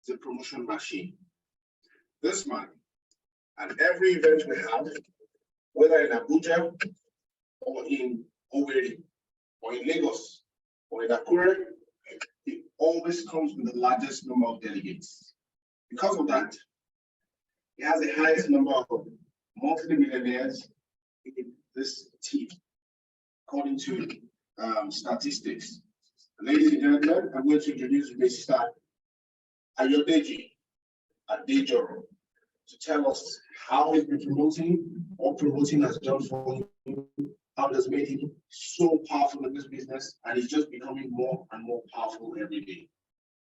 is a promotion machine. This man, at every event we have, whether in Abuja or in Owerri or in Lagos or in Akure, he always comes with the largest number of delegates. Because of that, he has the highest number of monthly millionaires in this team, according to statistics. Ladies and gentlemen, I'm going to introduce Mr. Ayodeji Adejoro to tell us how he's been promoting, what promoting has done for him, how it has made him so powerful in this business, and he's just becoming more and more powerful every day.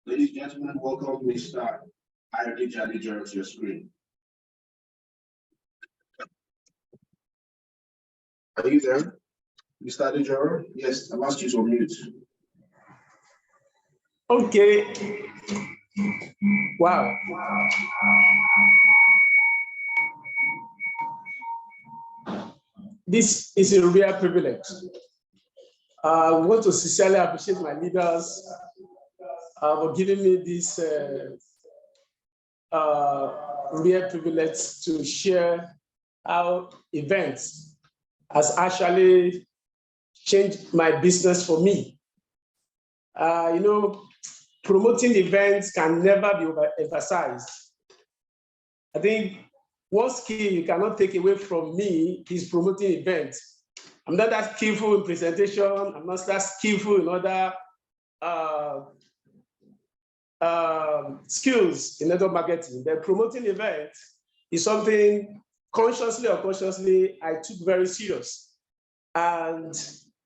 Ladies and gentlemen, welcome Mr. Ayodeji Adejoro to your screen. Are you there, Mr. Adejoro? Yes, I've asked you to unmute. Okay. Wow. This is a real privilege. I want to sincerely appreciate my leaders for giving me this real privilege to share how events has actually changed my business for me. You know, promoting events can never be overemphasized. I think one skill you cannot take away from me is promoting events. I'm not that skillful in presentation. I'm not that skillful in other skills in network marketing. But promoting events is something consciously or consciously I took very serious. And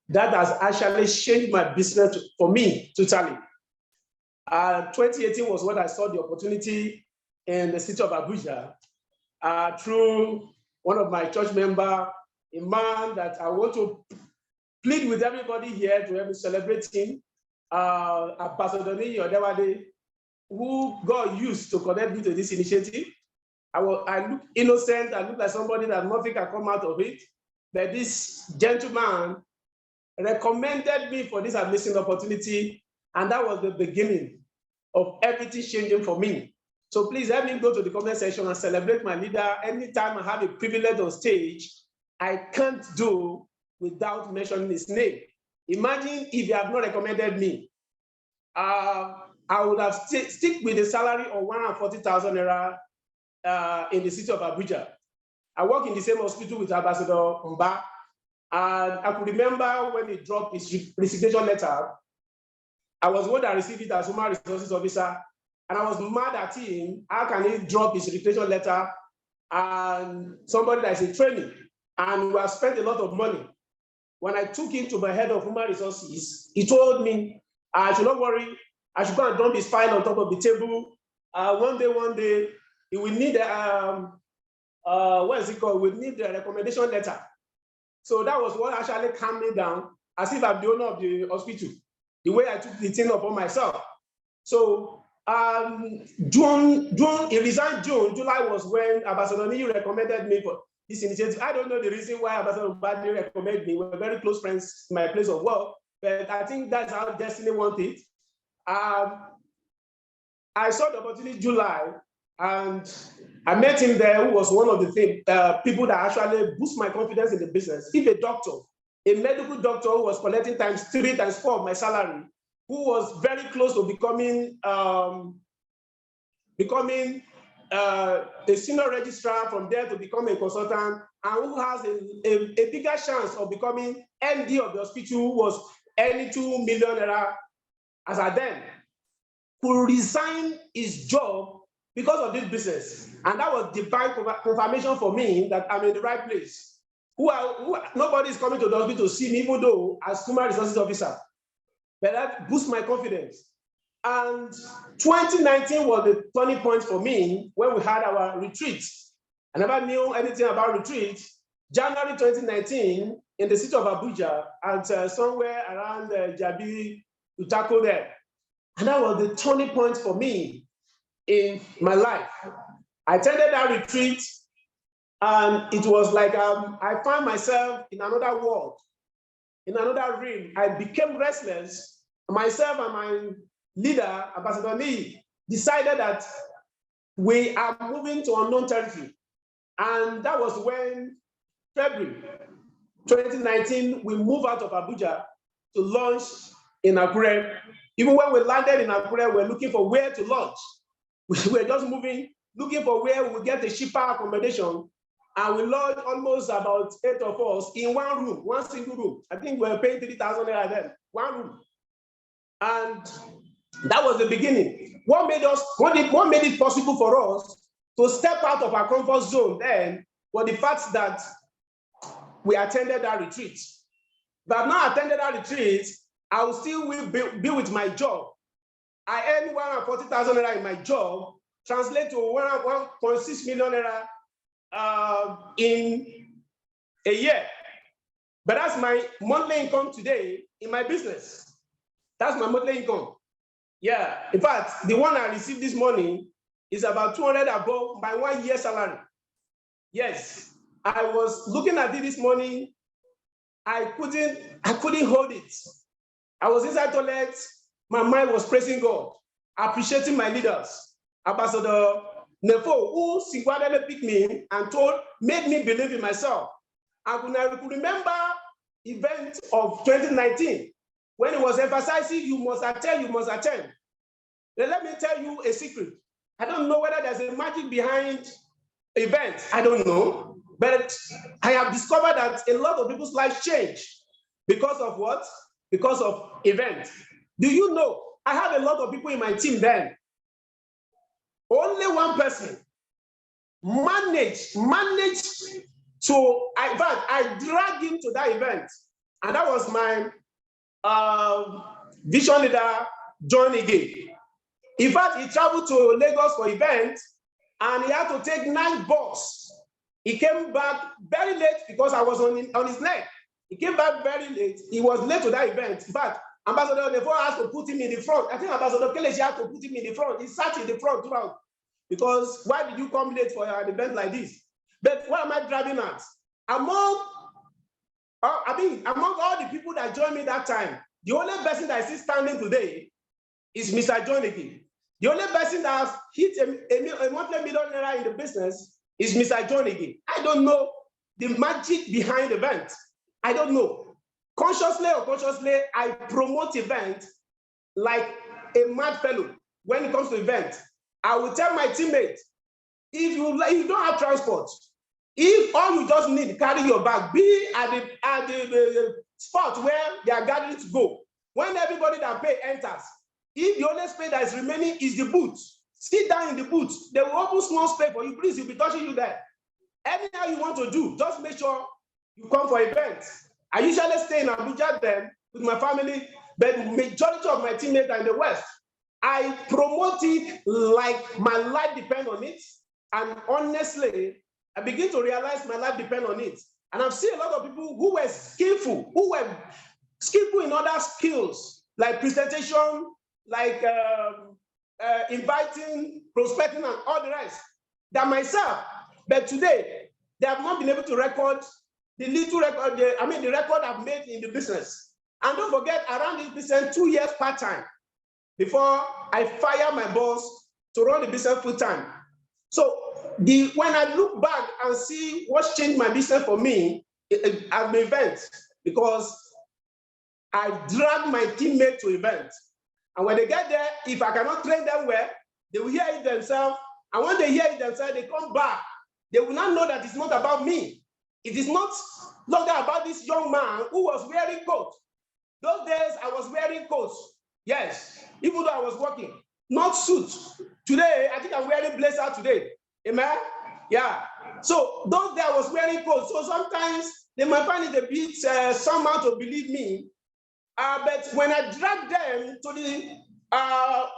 that has actually changed my business for me totally. 2018 was when I saw the opportunity in the city of Abuja through one of my church members, a man that I want to plead with everybody here to help me celebrate him, Ambassador Odewade, who God used to connect me to this initiative. I look innocent, I look like somebody that nothing can come out of it, but this gentleman recommended me for this amazing opportunity, and that was the beginning of everything changing for me. So please help me go to the comment section and celebrate my leader. Anytime I have a privilege on stage, I can't do without mentioning his name. Imagine if you have not recommended me. I would have stick with the salary of 140,000 naira in the city of Abuja. I work in the same hospital with Ambassador Mba, and I could remember when he dropped his resignation letter. I was the one that received it as human resources officer, and I was mad at him. How can he drop his resignation letter and somebody that is in training? And we have spent a lot of money. When I took him to my head of human resources, he told me, I should not worry, I should go and dump his file on top of the table. One day, he will need what is it called? We need the recommendation letter. So that was what actually calmed me down, as if I'm the owner of the hospital, the way I took the thing upon myself. So he resigned June. July was when Ambassador Niyi recommended me for this initiative. I don't know the reason why Ambassador Badri recommended me. We're very close friends in my place of work, but I think that's how destiny wanted it. I saw the opportunity in July, and I met him there, who was one of the people that actually boost my confidence in the business. If a doctor, a medical doctor who was collecting times 3 times 4 of my salary, who was very close to becoming a senior registrar, from there to become a consultant, and who has a bigger chance of becoming MD of the hospital, who was earning 2 million naira as at then, could resign his job because of this business. And that was divine confirmation for me that I'm in the right place. Nobody is coming to the hospital to see me, even though as human resources officer. But that boosts my confidence. And 2019 was the turning point for me when we had our retreat. I never knew anything about retreat. January 2019, in the city of Abuja, and somewhere around Jabi, Utako there. And that was the turning point for me in my life. I attended that retreat, and it was like I found myself in another world, in another realm. I became restless. Myself and my leader, Ambassador Niyi, decided that we are moving to unknown territory. And that was when, February 2019, we moved out of Abuja to launch in Akure. Even when we landed in Akure, we were looking for where to launch. We were just moving, looking for where we would get a cheaper accommodation. And we launched almost about 8 of us in one room, one single room. I think we were paying 3,000 naira then, one room. And that was the beginning. What made it possible for us to step out of our comfort zone then was the fact that we attended that retreat. But I've not attended that retreat, I will still be with my job. I earn 140,000 naira in my job, translate to 1.6 million naira in a year. But that's my monthly income today in my business. That's my monthly income. Yeah, in fact, the one I received this morning is about 200 above my 1 year salary. Yes, I was looking at it this morning. I couldn't hold it. I was inside the toilet. My mind was praising God, appreciating my leaders. Ambassador Nefo, who single-handedly picked me and made me believe in myself. And I could remember event of 2019 when it was emphasizing you must attend, you must attend. Then let me tell you a secret. I don't know whether there's a magic behind events. I don't know. But I have discovered that a lot of people's lives change because of what? Because of events. Do you know? I had a lot of people in my team then. Only one person managed to, in fact, I dragged him to that event. And that was my vision leader, John again. In fact, he traveled to Lagos for events and he had to take 9 buses. He came back very late because I was on his neck. He came back very late. He was late to that event. In fact, Ambassador Nefo has to put him in the front. I think Ambassador Kelechi had to put him in the front. He sat in the front throughout. Because why did you come late for an event like this? But what am I driving at? Among all the people that joined me that time, the only person that I see standing today is Mr. John again. The only person that has hit a monthly million naira in the business is Mr. John again. I don't know the magic behind the event. I don't know. Consciously or unconsciously, I promote events like a mad fellow when it comes to events. I will tell my teammates, if you don't have transport, if all you just need to carry your bag, be at the spot where they are gathering to go. When everybody that pay enters, if the only space that is remaining is the booth, sit down in the booth. They will open small space for you. Please, you'll be touching you there. Anything you want to do, just make sure you come for events. I usually stay in Abuja then with my family, but the majority of my teammates are in the West. I promote it like my life depends on it. And honestly, I begin to realize my life depends on it. And I've seen a lot of people who were skillful in other skills, like presentation, like inviting, prospecting, and all the rest, than myself. But today, they have not been able to record the record I've made in the business. And don't forget, I ran this business 2 years part-time before I fired my boss to run the business full-time. So when I look back and see what's changed my business for me, I've been events, because I drag my teammates to events. And when they get there, if I cannot train them well, they will hear it themselves. And when they hear it themselves, they come back. They will not know that it's not about me. It is not longer about this young man who was wearing coats. Those days, I was wearing coats. Yes, even though I was working, not suits. Today, I think I'm wearing blazer today. Amen? Yeah. So those days, I was wearing coats. So sometimes they might find it a bit somehow to believe me. But when I drag them to the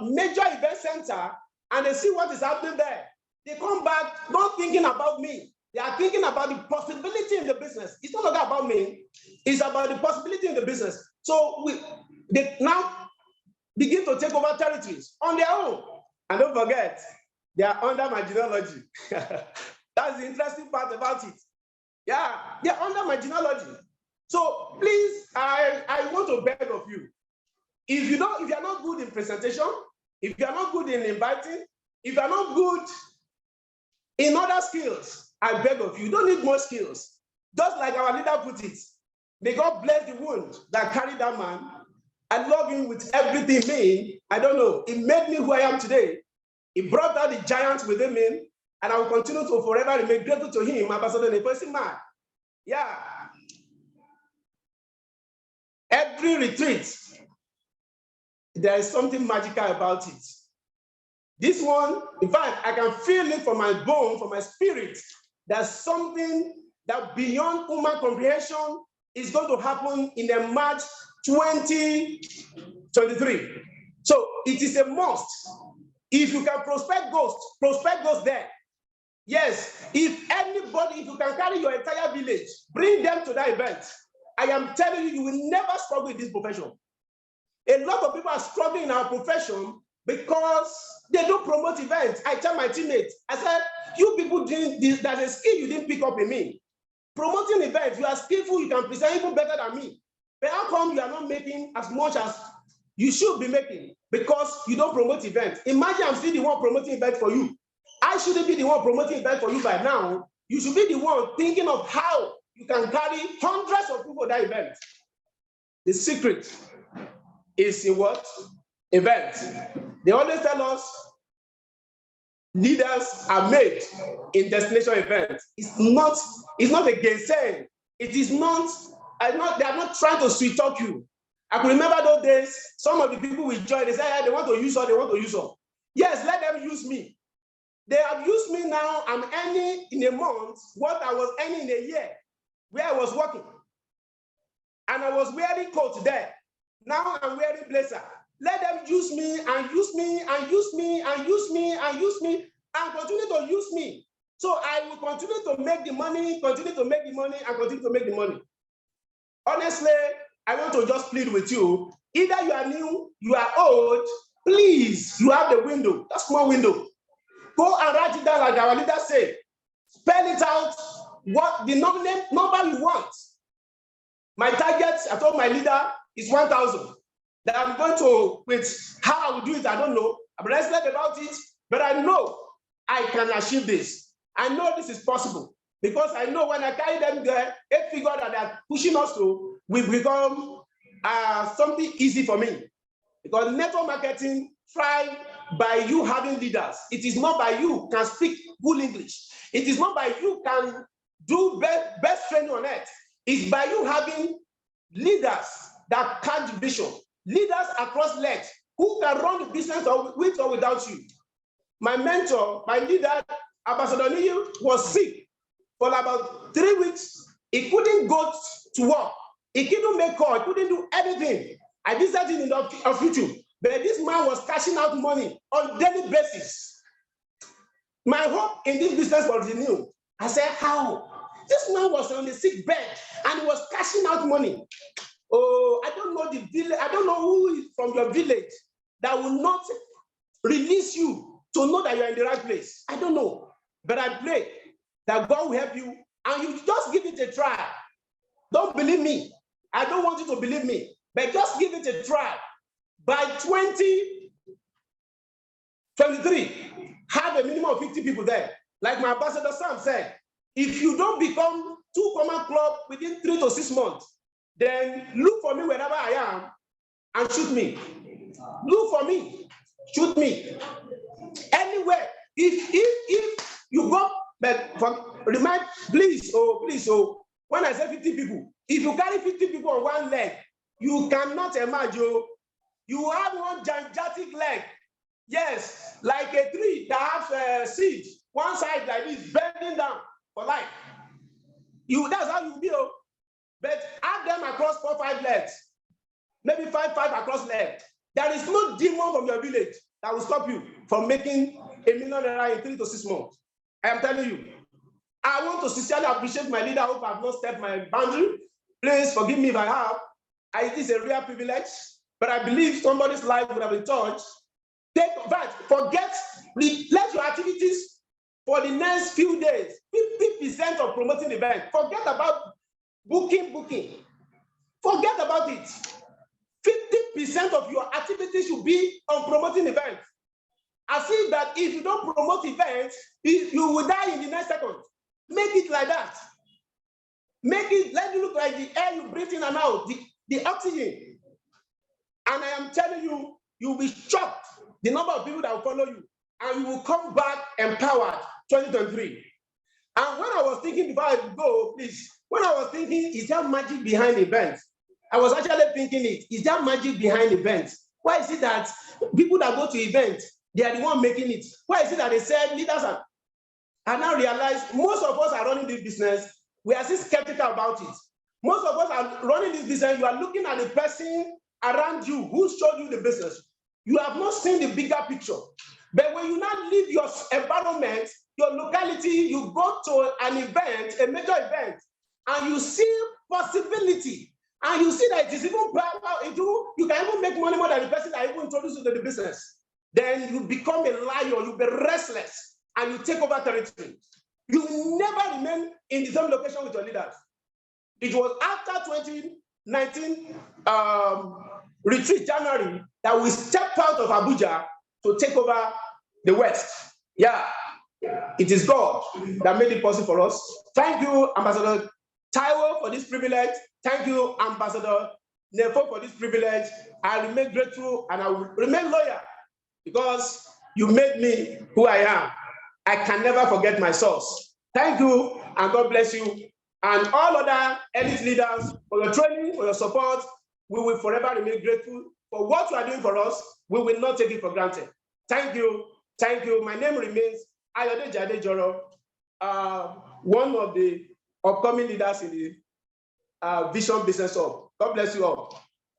major event center and they see what is happening there, they come back not thinking about me. They are thinking about the possibility in the business. It's not about me. It's about the possibility in the business. So they now begin to take over territories on their own. And don't forget, they are under my genealogy. That's the interesting part about it. Yeah, they are under my genealogy. So please, I want to beg of you. If you are not good in presentation, If you are not good in inviting, if you are not good in other skills, I beg of you, don't need more skills. Just like our leader put it, may God bless the wound that carried that man. I love him with everything. Me, I don't know. It made me who I am today. He brought out the giants within me, and I will continue to forever remain grateful to him, Ambassador Neposi man. Yeah. Every retreat, there is something magical about it. This one, in fact, I can feel it from my bone, from my spirit. There's something that beyond human comprehension is going to happen in the March 2023. So it is a must. If you can prospect ghosts there. Yes, if anybody, if you can carry your entire village, bring them to that event. I am telling you, you will never struggle in this profession. A lot of people are struggling in our profession because they don't promote events. I tell my teammates, I said, you people doing this, there's a skill you didn't pick up in me. Promoting events, you are skillful, you can present even better than me. But how come you are not making as much as you should be making? Because you don't promote events. Imagine I'm still the one promoting events for you. I shouldn't be the one promoting events for you by now. You should be the one thinking of how you can carry hundreds of people at that event. The secret is in what? Events. They always tell us leaders are made in destination events. It's not a gainsaying. It is not, they are not trying to sweet talk you. I can remember those days, some of the people we joined, they say, hey, they want to use all. Yes, let them use me. They have used me now. I'm earning in a month what I was earning in a year where I was working. And I was wearing coat there. Now I'm wearing blazer. Let them use me and use me and use me and use me and use me and continue to use me. So I will continue to make the money, continue to make the money, and continue to make the money. Honestly, I want to just plead with you. Either you are new, you are old, please, you have the window, that small window. Go and write it down like our leader said. Spell it out, what the number you want. My target, I told my leader, is 1,000. That I'm going to, with how I will do it, I don't know. I'm restless about it, but I know I can achieve this. I know this is possible because I know when I carry them there, 8 figures that are pushing us to will become something easy for me. Because network marketing thrives by you having leaders. It is not by you can speak good English. It is not by you can do best training on earth. It's by you having leaders that catch vision, leaders across legs who can run the business with or without you. My mentor, my leader, Ambassador Neil, was sick for about 3 weeks. He couldn't go to work. He couldn't make call. He couldn't do anything. I visited him in the future, but this man was cashing out money on a daily basis. My hope in this business was renewed. I said, how? This man was on the sick bed and he was cashing out money. Oh, I don't know the village. I don't know who is from your village that will not release you to know that you're in the right place. I don't know. But I pray that God will help you and you just give it a try. Don't believe me. I don't want you to believe me, but just give it a try. By 2023, have a minimum of 50 people there. Like my ambassador Sam said, if you don't become 2 common club within 3 to 6 months, then look for me wherever I am and shoot me. Look for me, shoot me. Anywhere. If you go, but remind, please, when I say 50 people, if you carry 50 people on one leg, you cannot imagine. You have one gigantic leg. Yes, like a tree that has seeds, one side like this, bending down for life. That's how you build. But add them across 4, 5 legs, maybe 5 across legs. There is no demon from your village that will stop you from making $1 million in 3 to 6 months. I am telling you. I want to sincerely appreciate my leader. I hope I have not stepped my boundary. Please forgive me if I have. It is a real privilege, but I believe somebody's life would have been touched. Let your activities for the next few days, 50% of promoting the event. Forget about booking. Forget about it. 50% of your activities should be on promoting events. as if that if you don't promote events, you will die in the next second. Make it like that. Make it, let it look like the air you breathe in and out, the oxygen. And I am telling you, you'll be shocked the number of people that will follow you, and you will come back empowered 2023. And when I was thinking, before I go, please, when I was thinking, is there magic behind events? I was actually thinking is there magic behind events? Why is it that people that go to events, they are the one making it? Why is it that they said leaders are? I now realize most of us are running this business. We are still skeptical about it. Most of us are running this business. You are looking at the person around you who showed you the business. You have not seen the bigger picture. But when you now leave your environment, your locality, you go to an event, a major event, and you see possibility, and you see that it is even better, you can even make money more than the person that even introduced you to the business. Then you become a lion, you be restless, and you take over territory. You will never remain in the same location with your leaders. It was after 2019 retreat, January, that we stepped out of Abuja to take over the West. Yeah, it is God that made it possible for us. Thank you, Ambassador Taiwo, for this privilege. Thank you, Ambassador Nefo, for this privilege. I remain grateful and I will remain loyal because you made me who I am. I can never forget my source. Thank you, and God bless you. And all other elite leaders for your training, for your support. We will forever remain grateful for what you are doing for us. We will not take it for granted. Thank you. Thank you. My name remains Ayode Jade Joro, one of the upcoming leaders in the Vision Business Hub. God bless you all.